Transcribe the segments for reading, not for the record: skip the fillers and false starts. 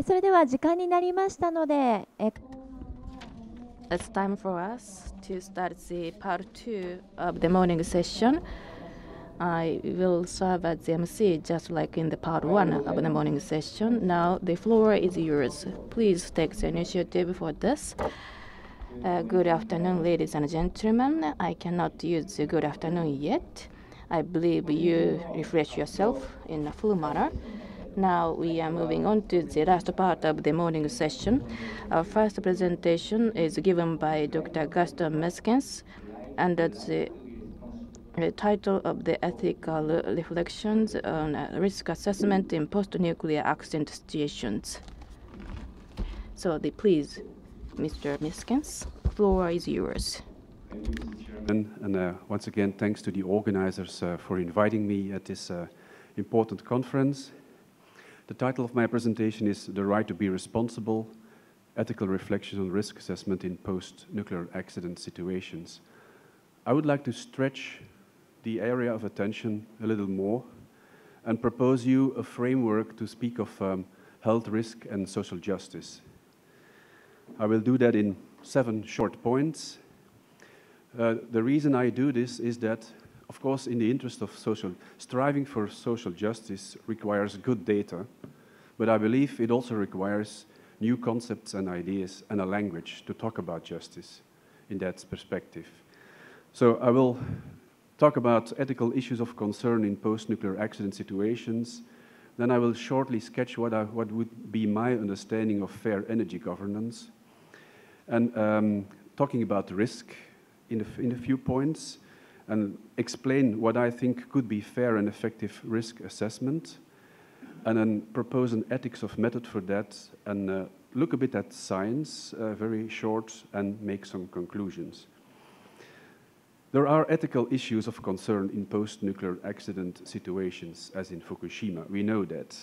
それでは時間になりましたので、It's time for us to start the part 2 of the morning session. I will serve as the MC just like in the part 1 of the morning session. Now the floor is yours. Please take the initiative for this. Good afternoon, ladies and gentlemen. I cannot use the good afternoon yet. I believe you refresh yourself in a full manner. Now we are moving on to the last part of the morning session. Our first presentation is given by Dr. Gaston MESKENS under the title of the ethical reflections on risk assessment in post-nuclear accident situations. So please, Mr. MESKENS, floor is yours. And once again, thanks to the organizers for inviting me at this important conference. The title of my presentation is The Right to be Responsible, Ethical Reflections on Risk Assessment in Post-Nuclear Accident Situations. I would like to stretch the area of attention a little more and propose you a framework to speak of health risk and social justice. I will do that in 7 short points. The reason I do this is that, of course, in the interest of striving for social justice requires good data, but I believe it also requires new concepts and ideas and a language to talk about justice in that perspective. So I will talk about ethical issues of concern in post-nuclear accident situations. Then I will shortly sketch what would be my understanding of fair energy governance, and talking about risk in a few points, and explain what I think could be fair and effective risk assessment, and then propose an ethics of method for that, and look a bit at science, very short, and make some conclusions. There are ethical issues of concern in post-nuclear accident situations, as in Fukushima. We know that.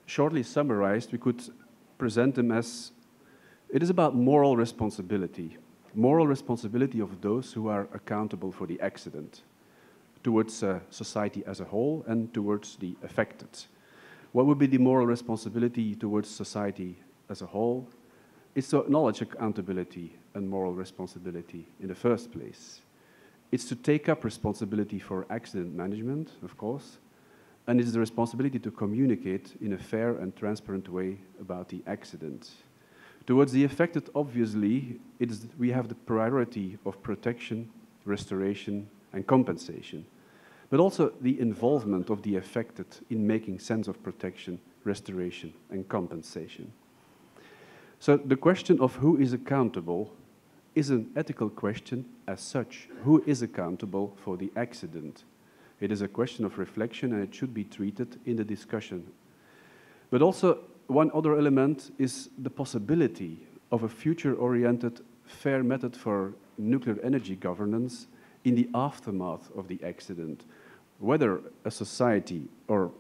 Shortly summarized, we could present them as it is about moral responsibility of those who are accountable for the accident towards society as a whole and towards the affected. What would be the moral responsibility towards society as a whole? It's to acknowledge accountability and moral responsibility in the first place. It's to take up responsibility for accident management, of course, and it's the responsibility to communicate in a fair and transparent way about the accident. Towards the affected, obviously, we have the priority of protection, restoration, and compensation, but also the involvement of the affected in making sense of protection, restoration, and compensation. So the question of who is accountable is an ethical question as such. Who is accountable for the accident? It is a question of reflection, and it should be treated in the discussion. But also, one other element is the possibility of a future-oriented, fair method for nuclear energy governance in the aftermath of the accident. Whether a society or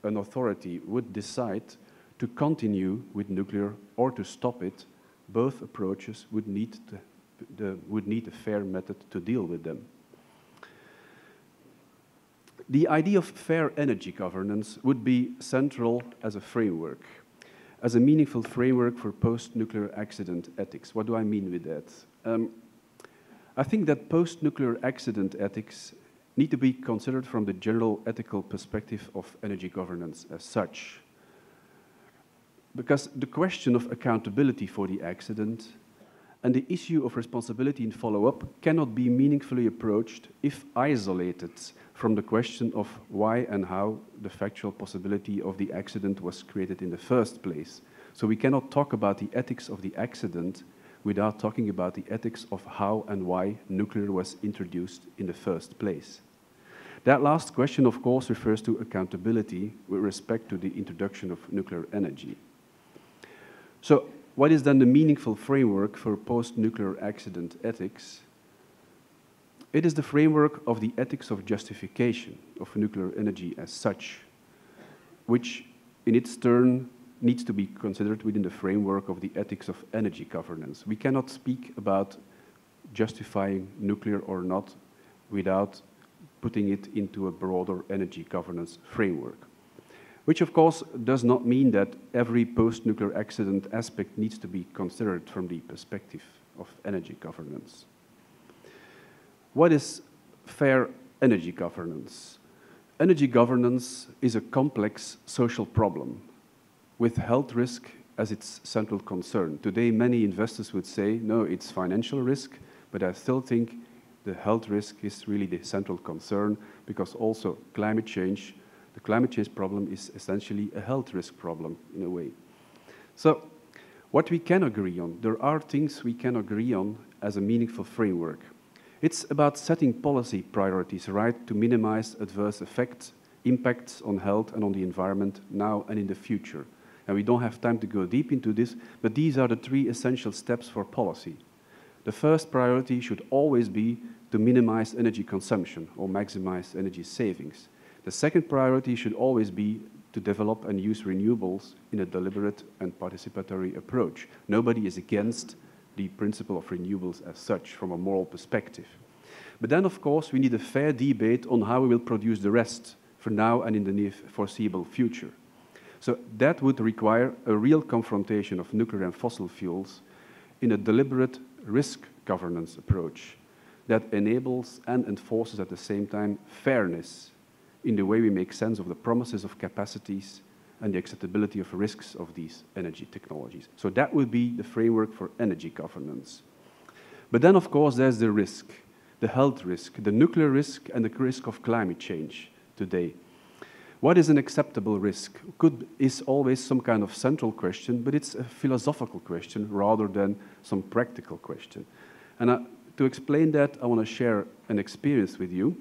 an authority would decide to continue with nuclear or to stop it, both approaches would need a fair method to deal with them. The idea of fair energy governance would be central as a framework, as a meaningful framework for post-nuclear accident ethics. What do I mean with that? I think that post-nuclear accident ethics need to be considered from the general ethical perspective of energy governance as such. Because the question of accountability for the accident and the issue of responsibility in follow-up cannot be meaningfully approached if isolated from the question of why and how the factual possibility of the accident was created in the first place. So we cannot talk about the ethics of the accident without talking about the ethics of how and why nuclear was introduced in the first place. That last question, of course, refers to accountability with respect to the introduction of nuclear energy. So what is then the meaningful framework for post-nuclear accident ethics? It is the framework of the ethics of justification of nuclear energy as such, which in its turn needs to be considered within the framework of the ethics of energy governance. We cannot speak about justifying nuclear or not without putting it into a broader energy governance framework. which of course does not mean that every post-nuclear accident aspect needs to be considered from the perspective of energy governance. What is fair energy governance? Energy governance is a complex social problem with health risk as its central concern. Today, many investors would say, no, it's financial risk, but I still think the health risk is really the central concern, because also climate change, the climate change problem is essentially a health risk problem in a way. So what we can agree on, there are things we can agree on as a meaningful framework. It's about setting policy priorities, right, to minimize adverse effects, impacts on health and on the environment now and in the future. And we don't have time to go deep into this, but these are the three essential steps for policy. The first priority should always be to minimize energy consumption or maximize energy savings. The second priority should always be to develop and use renewables in a deliberate and participatory approach. Nobody is against the principle of renewables as such from a moral perspective. But then, of course, we need a fair debate on how we will produce the rest for now and in the near foreseeable future. So that would require a real confrontation of nuclear and fossil fuels in a deliberate risk governance approach that enables and enforces at the same time fairness in the way we make sense of the promises of capacities and the acceptability of risks of these energy technologies. So that would be the framework for energy governance. But then, of course, there's the risk, the health risk, the nuclear risk, and the risk of climate change today. What is an acceptable risk? Is always some kind of central question, but it's a philosophical question rather than some practical question. And to explain that, I want to share an experience with you.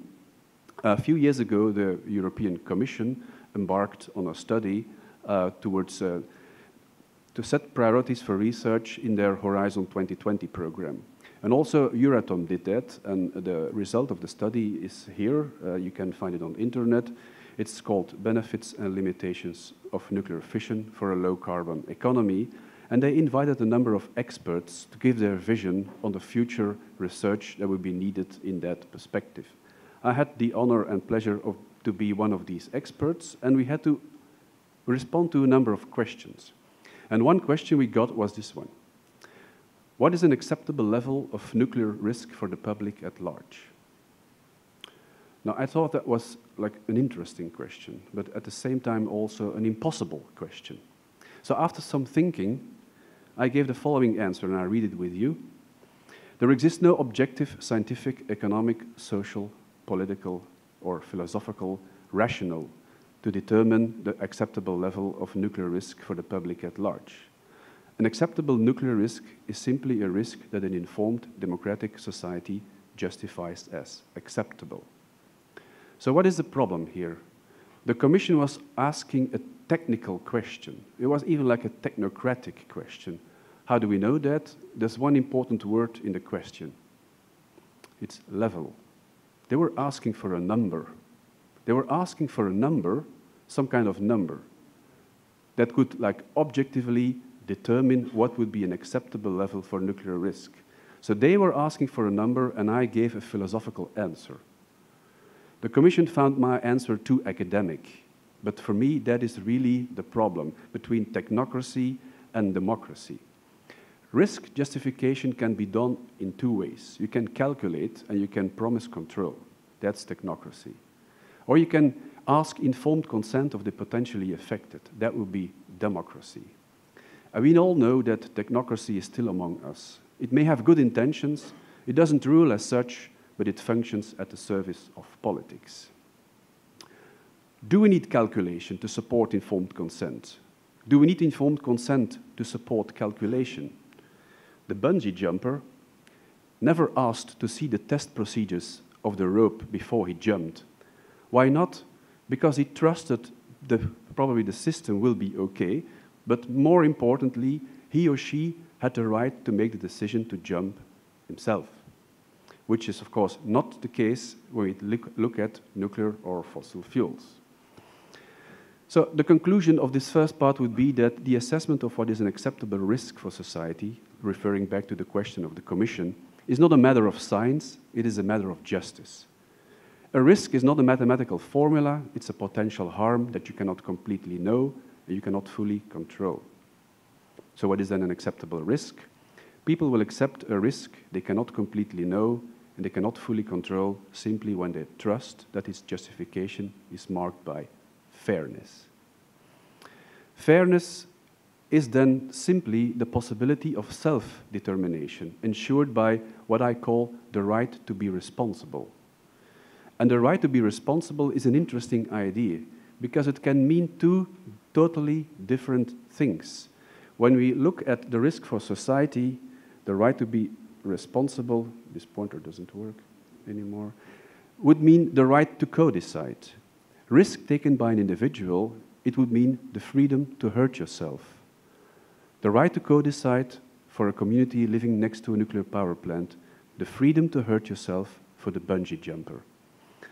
A few years ago, the European Commission embarked on a study to set priorities for research in their Horizon 2020 program. And also Euratom did that, and the result of the study is here. You can find it on the internet. It's called Benefits and Limitations of Nuclear Fission for a Low-Carbon Economy. And they invited a number of experts to give their vision on the future research that would be needed in that perspective. I had the honor and pleasure to be one of these experts, and we had to respond to a number of questions. And one question we got was this one. What is an acceptable level of nuclear risk for the public at large? Now, I thought that was like an interesting question, but at the same time also an impossible question. So after some thinking, I gave the following answer, and I read it with you. There exists no objective, scientific, economic, social, political, or philosophical rationale to determine the acceptable level of nuclear risk for the public at large. An acceptable nuclear risk is simply a risk that an informed democratic society justifies as acceptable. So what is the problem here? The Commission was asking a technical question. It was even like a technocratic question. How do we know that? There's one important word in the question. It's level. They were asking for a number. They were asking for a number, some kind of number, that could like objectively determine what would be an acceptable level for nuclear risk. So they were asking for a number, and I gave a philosophical answer. The Commission found my answer too academic, but for me that is really the problem between technocracy and democracy. Risk justification can be done in two ways. You can calculate and you can promise control. That's technocracy. Or you can ask informed consent of the potentially affected. That would be democracy. And we all know that technocracy is still among us. It may have good intentions, it doesn't rule as such, but it functions at the service of politics. Do we need calculation to support informed consent? Do we need informed consent to support calculation? The bungee jumper never asked to see the test procedures of the rope before he jumped. Why not? Because he trusted probably the system will be okay, but more importantly, he or she had the right to make the decision to jump himself, which is, of course, not the case when we look at nuclear or fossil fuels. So the conclusion of this first part would be that the assessment of what is an acceptable risk for society, referring back to the question of the Commission, is not a matter of science, it is a matter of justice. A risk is not a mathematical formula, it's a potential harm that you cannot completely know and you cannot fully control. So what is then an acceptable risk? People will accept a risk they cannot completely know and they cannot fully control simply when they trust that its justification is marked by fairness. Fairness is then simply the possibility of self-determination, ensured by what I call the right to be responsible. And the right to be responsible is an interesting idea, because it can mean two totally different things. When we look at the risk for society, the right to be responsible, this pointer doesn't work anymore, would mean the right to co-decide. Risk taken by an individual, it would mean the freedom to hurt yourself. The right to co-decide for a community living next to a nuclear power plant, the freedom to hurt yourself for the bungee jumper.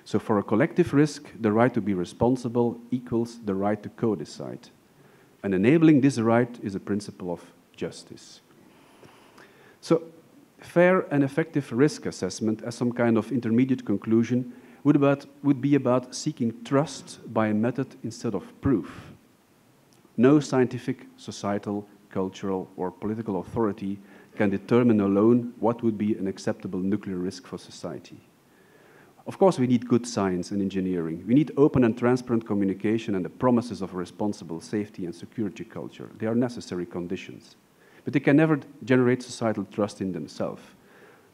So for a collective risk, the right to be responsible equals the right to co-decide. And enabling this right is a principle of justice. So fair and effective risk assessment as some kind of intermediate conclusion would be about seeking trust by a method instead of proof. No scientific, societal, cultural, or political authority can determine alone what would be an acceptable nuclear risk for society. Of course, we need good science and engineering. We need open and transparent communication and the promises of a responsible safety and security culture. They are necessary conditions. But they can never generate societal trust in themselves.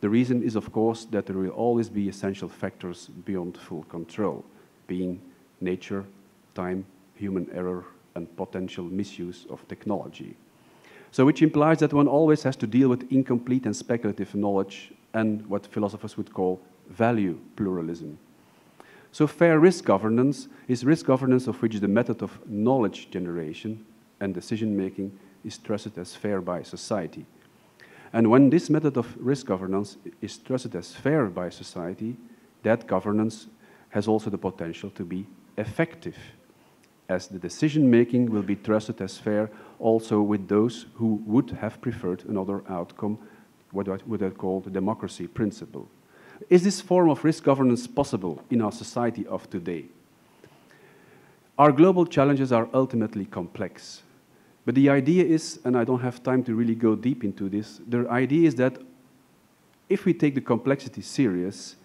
The reason is, of course, that there will always be essential factors beyond full control, being nature, time, human error, and potential misuse of technology. So which implies that one always has to deal with incomplete and speculative knowledge and what philosophers would call value pluralism. So fair risk governance is risk governance of which the method of knowledge generation and decision-making is trusted as fair by society. And when this method of risk governance is trusted as fair by society, that governance has also the potential to be effective, as the decision-making will be trusted as fair also with those who would have preferred another outcome, what I call the democracy principle. Is this form of risk governance possible in our society of today? Our global challenges are ultimately complex. But the idea is, and I don't have time to really go deep into this, the idea is that if we take the complexity serious,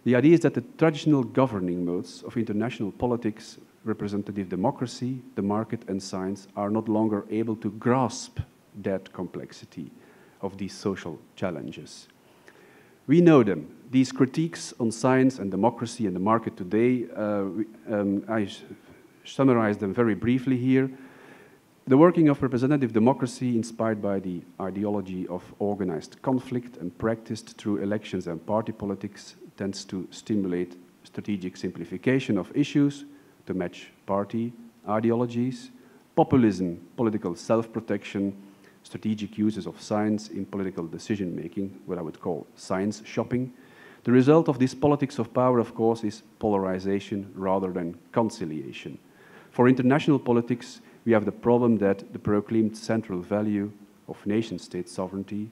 the idea is that the traditional governing modes of international politics, representative democracy, the market, and science are not longer able to grasp that complexity of these social challenges. We know them. These critiques on science and democracy and the market today, I summarize them very briefly here. The working of representative democracy, inspired by the ideology of organized conflict and practiced through elections and party politics, tends to stimulate strategic simplification of issues to match party ideologies, populism, political self-protection, strategic uses of science in political decision-making, what I would call science shopping. The result of this politics of power, of course, is polarization rather than conciliation. For international politics, we have the problem that the proclaimed central value of nation-state sovereignty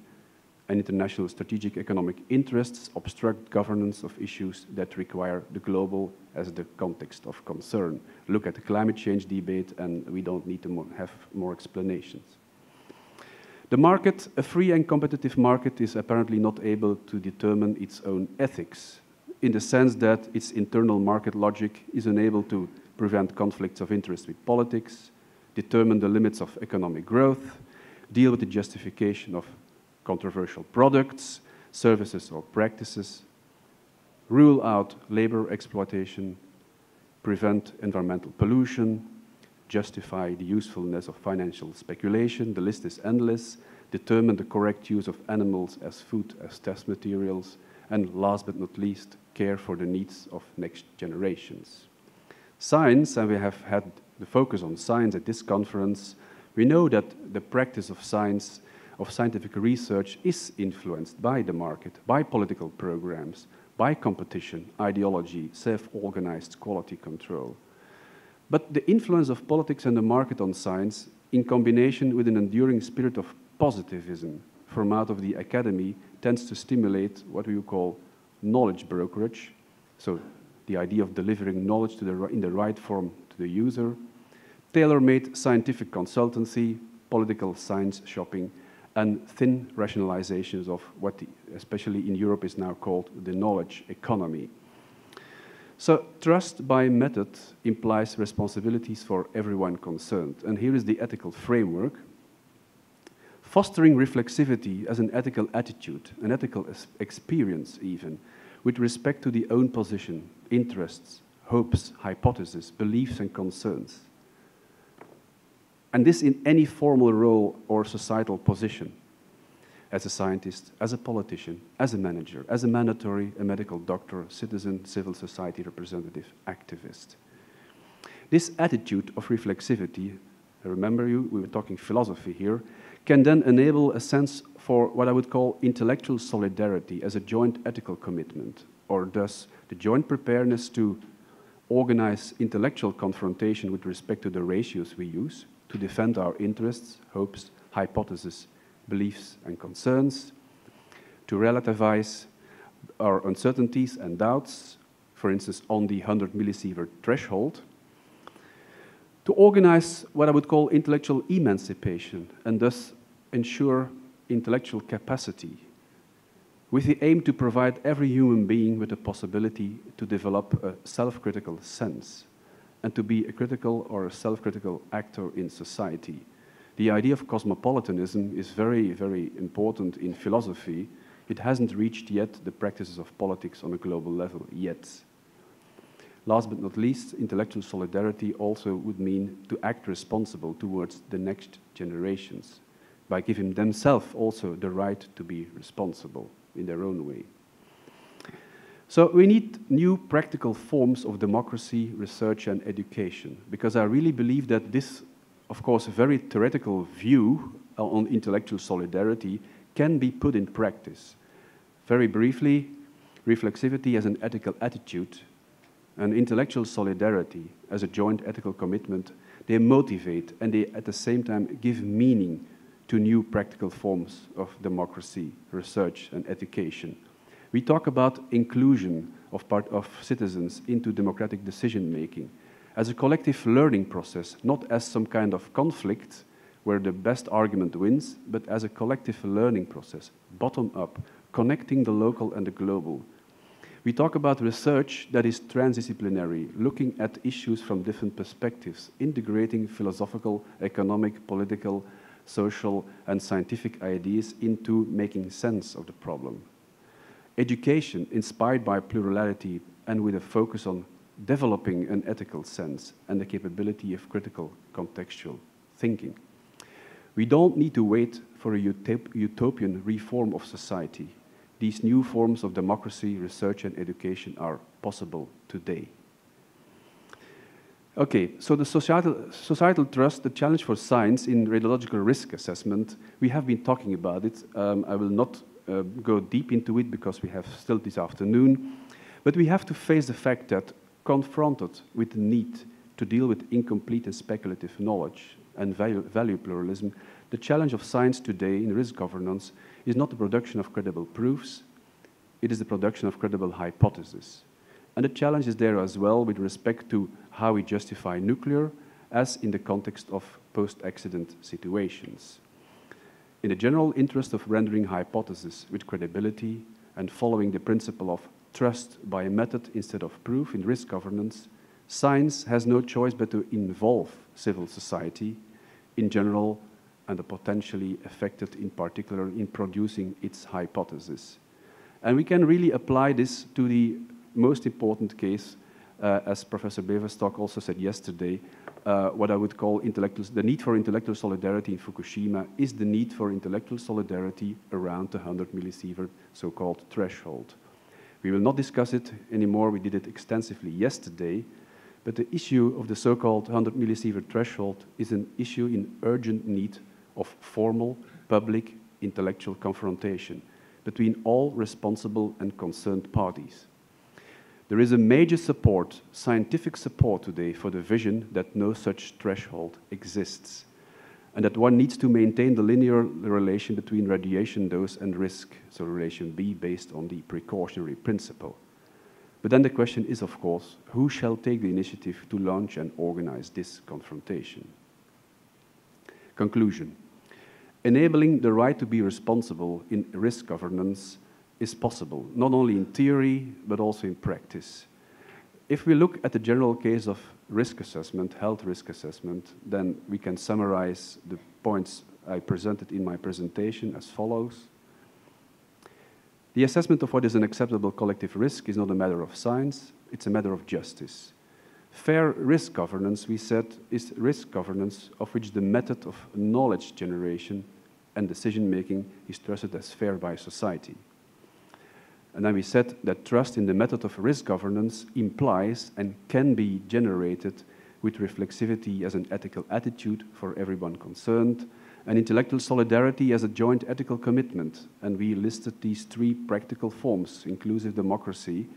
and international strategic economic interests obstruct governance of issues that require the global as the context of concern. Look at the climate change debate, and we don't need to have more explanations. The market, a free and competitive market, is apparently not able to determine its own ethics, in the sense that its internal market logic is unable to prevent conflicts of interest with politics, determine the limits of economic growth, deal with the justification of controversial products, services, or practices, rule out labor exploitation, prevent environmental pollution, justify the usefulness of financial speculation, the list is endless, determine the correct use of animals as food, as test materials, and last but not least, care for the needs of next generations. Science, and we have had the focus on science at this conference, we know that the practice of science, of scientific research, is influenced by the market, by political programs, by competition, ideology, self-organized quality control. But the influence of politics and the market on science, in combination with an enduring spirit of positivism from out of the academy, tends to stimulate what we call knowledge brokerage. So the idea of delivering knowledge in the right form to the user, tailor-made scientific consultancy, political science shopping, and thin rationalizations of what, especially in Europe, is now called the knowledge economy. So trust by method implies responsibilities for everyone concerned. And here is the ethical framework. Fostering reflexivity as an ethical attitude, an ethical experience even, with respect to the own position, interests, hopes, hypotheses, beliefs and concerns. And this in any formal role or societal position, as a scientist, as a politician, as a manager, as a mandatory, a medical doctor, citizen, civil society representative, activist. This attitude of reflexivity, remember we were talking philosophy here, can then enable a sense for what I would call intellectual solidarity as a joint ethical commitment, or thus the joint preparedness to organize intellectual confrontation with respect to the ratios we use to defend our interests, hopes, hypotheses, beliefs and concerns, to relativize our uncertainties and doubts, for instance, on the 100 millisievert threshold, to organize what I would call intellectual emancipation and thus ensure intellectual capacity with the aim to provide every human being with the possibility to develop a self-critical sense and to be a critical or a self-critical actor in society. The idea of cosmopolitanism is very, very important in philosophy. It hasn't reached yet the practices of politics on a global level yet. Last but not least, intellectual solidarity also would mean to act responsible towards the next generations by giving themselves also the right to be responsible in their own way. So we need new practical forms of democracy, research and education, because I really believe that this, of course, a very theoretical view on intellectual solidarity can be put in practice. Very briefly, reflexivity as an ethical attitude and intellectual solidarity as a joint ethical commitment, they motivate and they at the same time give meaning to new practical forms of democracy, research and education. We talk about inclusion of citizens into democratic decision-making as a collective learning process, not as some kind of conflict where the best argument wins, but as a collective learning process, bottom-up, connecting the local and the global. We talk about research that is transdisciplinary, looking at issues from different perspectives, integrating philosophical, economic, political, social, and scientific ideas into making sense of the problem. Education inspired by plurality and with a focus on developing an ethical sense and the capability of critical contextual thinking. We don't need to wait for a utopian reform of society. These new forms of democracy, research and education are possible today. Okay, so the societal trust, the challenge for science in radiological risk assessment, we have been talking about it. I will not go deep into it because we have still this afternoon, but we have to face the fact that confronted with the need to deal with incomplete and speculative knowledge and value pluralism, the challenge of science today in risk governance is not the production of credible proofs, it is the production of credible hypotheses. And the challenge is there as well with respect to how we justify nuclear as in the context of post-accident situations. In the general interest of rendering hypotheses with credibility and following the principle of trust by a method instead of proof in risk governance, science has no choice but to involve civil society in general and the potentially affected in particular in producing its hypothesis. And we can really apply this to the most important case, as Professor Beverstock also said yesterday, what I would call the need for intellectual solidarity in Fukushima is the need for intellectual solidarity around the 100 millisievert so-called threshold. We will not discuss it anymore, we did it extensively yesterday, but the issue of the so-called 100 millisievert threshold is an issue in urgent need of formal, public, intellectual confrontation between all responsible and concerned parties. There is a major support, scientific support today for the vision that no such threshold exists and that one needs to maintain the linear relation between radiation dose and risk, so relation B based on the precautionary principle. But then the question is, of course, who shall take the initiative to launch and organize this confrontation? Conclusion. Enabling the right to be responsible in risk governance is possible, not only in theory, but also in practice. If we look at the general case of risk assessment, health risk assessment, then we can summarize the points I presented in my presentation as follows. The assessment of what is an acceptable collective risk is not a matter of science, it's a matter of justice. Fair risk governance, we said, is risk governance of which the method of knowledge generation and decision-making is trusted as fair by society. And then we said that trust in the method of risk governance implies and can be generated with reflexivity as an ethical attitude for everyone concerned, and intellectual solidarity as a joint ethical commitment. And we listed these three practical forms: inclusive democracy,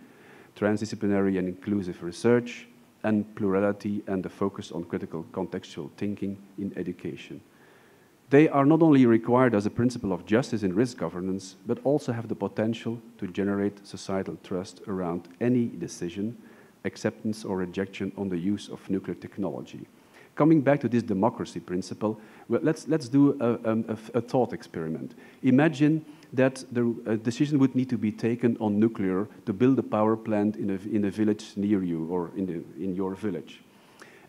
transdisciplinary and inclusive research, and plurality and the focus on critical contextual thinking in education. They are not only required as a principle of justice in risk governance, but also have the potential to generate societal trust around any decision, acceptance or rejection on the use of nuclear technology. Coming back to this democracy principle, well, let's do a thought experiment. Imagine that the decision would need to be taken on nuclear to build a power plant in a village near you or in your village.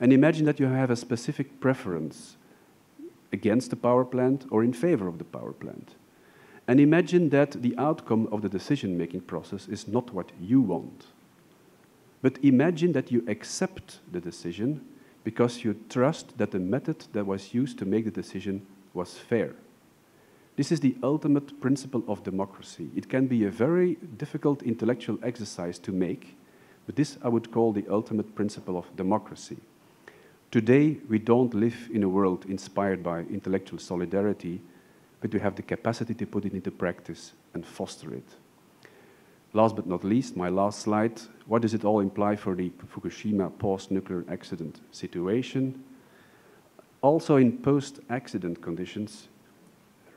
And imagine that you have a specific preference against the power plant or in favor of the power plant. And imagine that the outcome of the decision-making process is not what you want. But imagine that you accept the decision because you trust that the method that was used to make the decision was fair. This is the ultimate principle of democracy. It can be a very difficult intellectual exercise to make, but this I would call the ultimate principle of democracy. Today, we don't live in a world inspired by intellectual solidarity, but we have the capacity to put it into practice and foster it. Last but not least, my last slide, what does it all imply for the Fukushima post-nuclear accident situation? Also in post-accident conditions,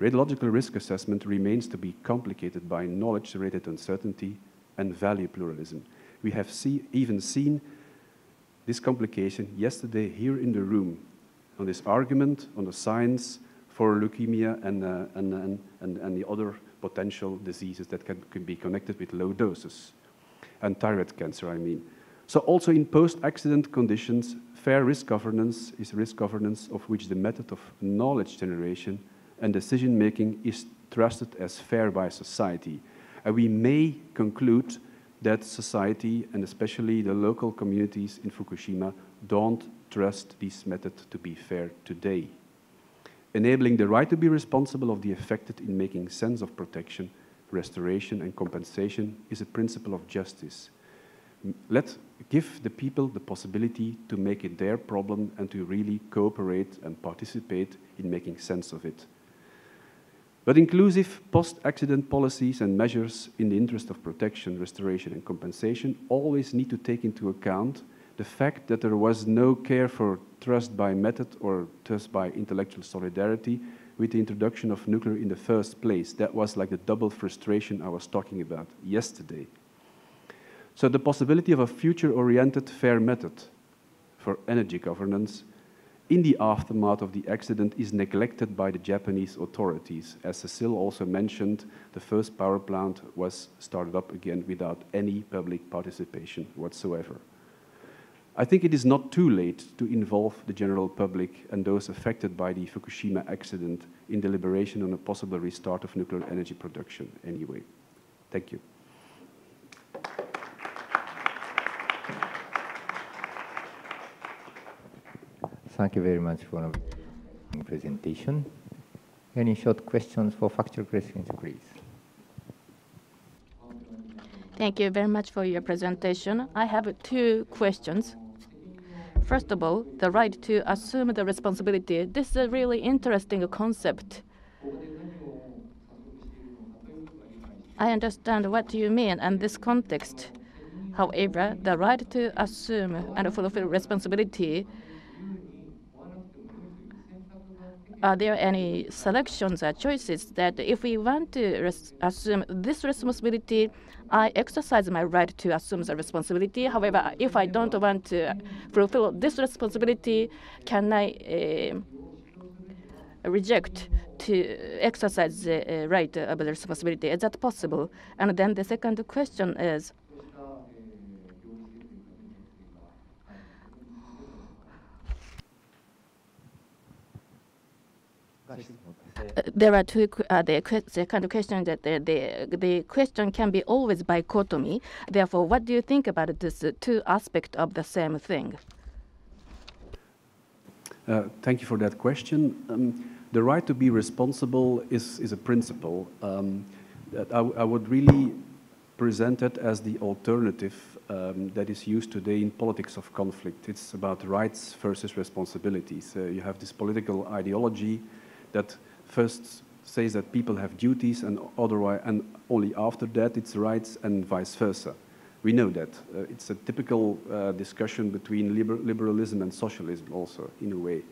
radiological risk assessment remains to be complicated by knowledge-related uncertainty and value pluralism. We have even seen this complication yesterday here in the room on this argument on the science for leukemia and the other potential diseases that can be connected with low doses, and thyroid cancer, I mean. So also in post-accident conditions, fair risk governance is risk governance of which the method of knowledge generation and decision-making is trusted as fair by society. And we may conclude that society, and especially the local communities in Fukushima, don't trust this method to be fair today. Enabling the right to be responsible of the affected in making sense of protection, restoration, and compensation is a principle of justice. Let's give the people the possibility to make it their problem and to really cooperate and participate in making sense of it. But inclusive post-accident policies and measures in the interest of protection, restoration, and compensation always need to take into account the fact that there was no care for trust by method or trust by intellectual solidarity with the introduction of nuclear in the first place. That was like the double frustration I was talking about yesterday. So the possibility of a future-oriented fair method for energy governance in the aftermath of the accident is neglected by the Japanese authorities. As Cecile also mentioned, the first power plant was started up again without any public participation whatsoever. I think it is not too late to involve the general public and those affected by the Fukushima accident in deliberation on a possible restart of nuclear energy production anyway. Thank you. Thank you very much for the presentation. Any short questions for factual questions, please? Thank you very much for your presentation. I have two questions. First of all, the right to assume the responsibility. This is a really interesting concept. I understand what you mean in this context. However, the right to assume and fulfill responsibility are there any selections or choices that if we want to assume this responsibility, I exercise my right to assume the responsibility. However, if I don't want to fulfill this responsibility, can I reject to exercise the right of the responsibility? Is that possible? And then the second question is, there are the kind of question that the question can be always dichotomy. Therefore, what do you think about this two aspects of the same thing? Thank you for that question. The right to be responsible is a principle that I would really present it as the alternative that is used today in politics of conflict. It's about rights versus responsibilities. You have this political ideology that first says that people have duties and otherwise, and only after that it's rights, and vice versa. We know that. It's a typical discussion between liberalism and socialism also, in a way.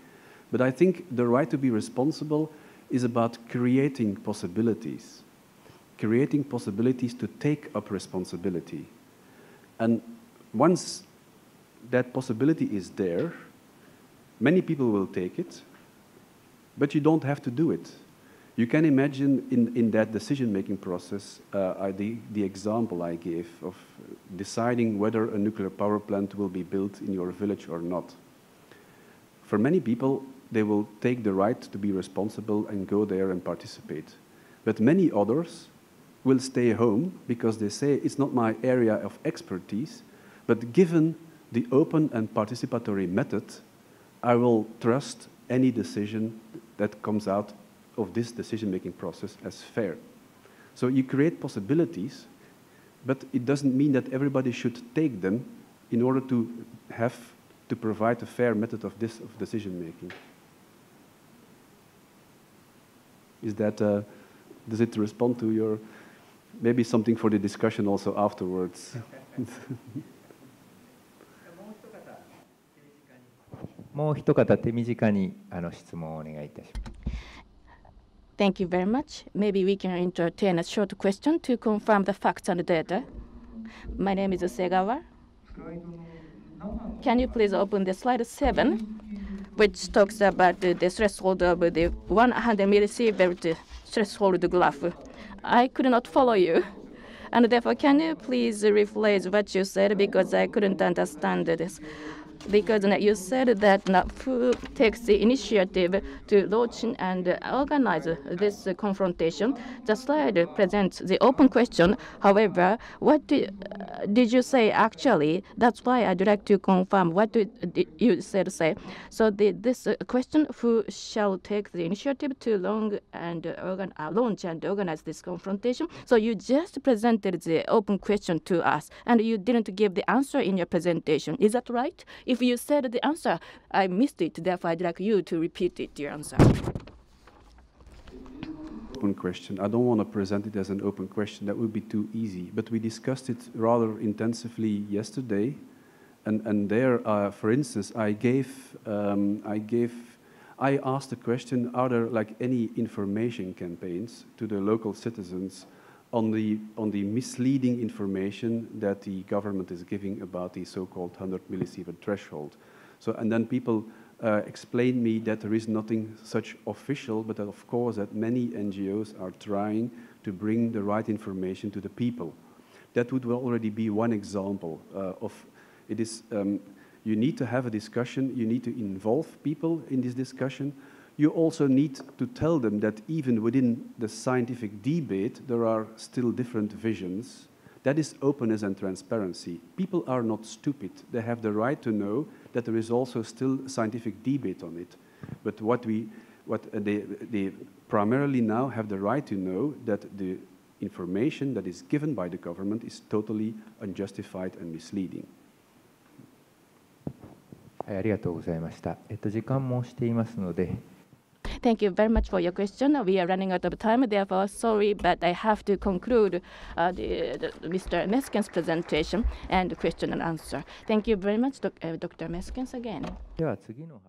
But I think the right to be responsible is about creating possibilities to take up responsibility. And once that possibility is there, many people will take it, but you don't have to do it. You can imagine in that decision-making process, the example I gave of deciding whether a nuclear power plant will be built in your village or not. For many people, they will take the right to be responsible and go there and participate. But many others will stay home because they say, it's not my area of expertise, but given the open and participatory method, I will trust any decision that comes out of this decision-making process as fair. So you create possibilities, but it doesn't mean that everybody should take them in order to provide a fair method of decision-making. Is that, does it respond to your, maybe something for the discussion also afterwards? もう一方手短に質問をお願いいたします。Thank you very much. Maybe we can entertain a short question to confirm the facts and data. My name is Segawa. Can you please open the slide 7, which talks about the threshold of the 100 millisievert threshold graph? I could not follow you. And therefore, can you please rephrase what you said, because I couldn't understand this. Because you said that who takes the initiative to launch and organize this confrontation. The slide presents the open question. However, what did you say actually? That's why I'd like to confirm what did you said say. So this question, who shall take the initiative to launch and organize this confrontation? So you just presented the open question to us, and you didn't give the answer in your presentation. Is that right? If you said the answer, I missed it. Therefore, I'd like you to repeat it, your answer. Open question. I don't want to present it as an open question. That would be too easy. But we discussed it rather intensively yesterday. And there, for instance, I asked the question, are there like any information campaigns to the local citizens on the misleading information that the government is giving about the so-called 100 millisievert threshold. So, and then people explained me that there is nothing such official, but that of course that many NGOs are trying to bring the right information to the people. That would already be one example of it is, you need to have a discussion, you need to involve people in this discussion. You also need to tell them that even within the scientific debate, there are still different visions. That is openness and transparency. People are not stupid. They have the right to know that there is also still scientific debate on it. But they primarily now have the right to know that the information that is given by the government is totally unjustified and misleading. はい、ありがとうございました。時間もしていますので。Thank you very much for your question. We are running out of time, therefore, sorry, but I have to conclude Mr. MESKENS' presentation and question and answer. Thank you very much, Dr. MESKENS, again. では次の